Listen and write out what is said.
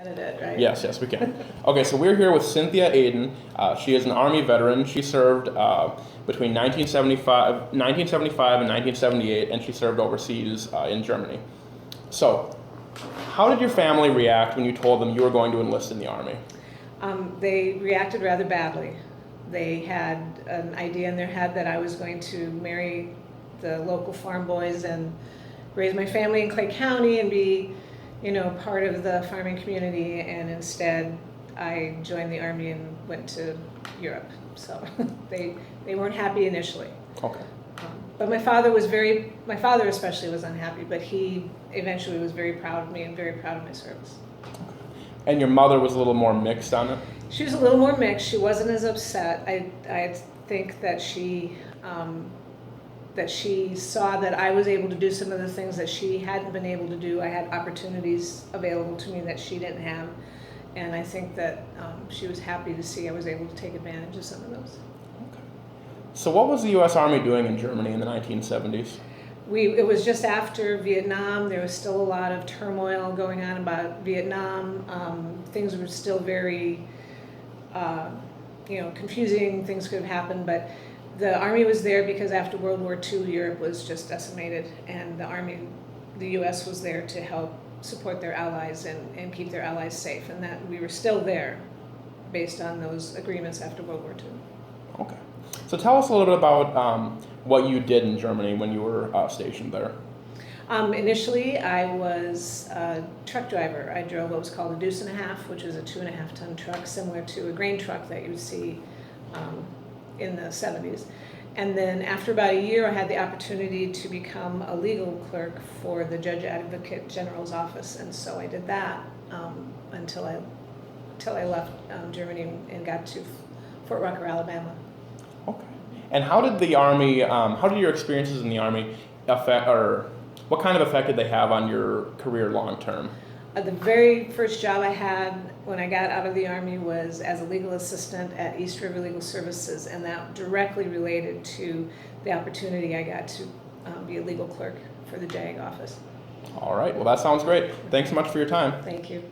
Candidate, right? Yes, we can. Okay, so we're here with Cynthia Aden. She is an Army veteran. She served between 1975 and 1978, and she served overseas in Germany. So, how did your family react when you told them you were going to enlist in the Army? They reacted rather badly. They had an idea in their head that I was going to marry the local farm boys and raise my family in Clay County and be, part of the farming community, and instead I joined the Army and went to Europe. So they weren't happy initially. Okay. But my father especially was unhappy, but he eventually was very proud of me and very proud of my service. And your mother was a little more mixed on it? She was a little more mixed. She wasn't as upset. I think that she saw that I was able to do some of the things that she hadn't been able to do. I had opportunities available to me that she didn't have, and I think that she was happy to see I was able to take advantage of some of those. Okay. So what was the U.S. Army doing in Germany in the 1970s? It was just after Vietnam. There was still a lot of turmoil going on about Vietnam. Things were still very, confusing. Things could have happened, but the Army was there because after World War II, Europe was just decimated, and the U.S. was there to help support their allies and keep their allies safe, and that we were still there based on those agreements after World War II. Okay. So tell us a little bit about what you did in Germany when you were stationed there. Initially, I was a truck driver. I drove what was called a deuce and a half, which is a 2.5-ton truck, similar to a grain truck that you would see in the 70s. And then after about a year, I had the opportunity to become a legal clerk for the Judge Advocate General's office, and so I did that until I left Germany and got to Fort Rucker, Alabama. Okay. And how did the Army, how did your experiences in the Army affect, or what kind of effect did they have on your career long term? The very first job I had when I got out of the Army was as a legal assistant at East River Legal Services, and that directly related to the opportunity I got to be a legal clerk for the JAG office. All right. Well, that sounds great. Thanks so much for your time. Thank you.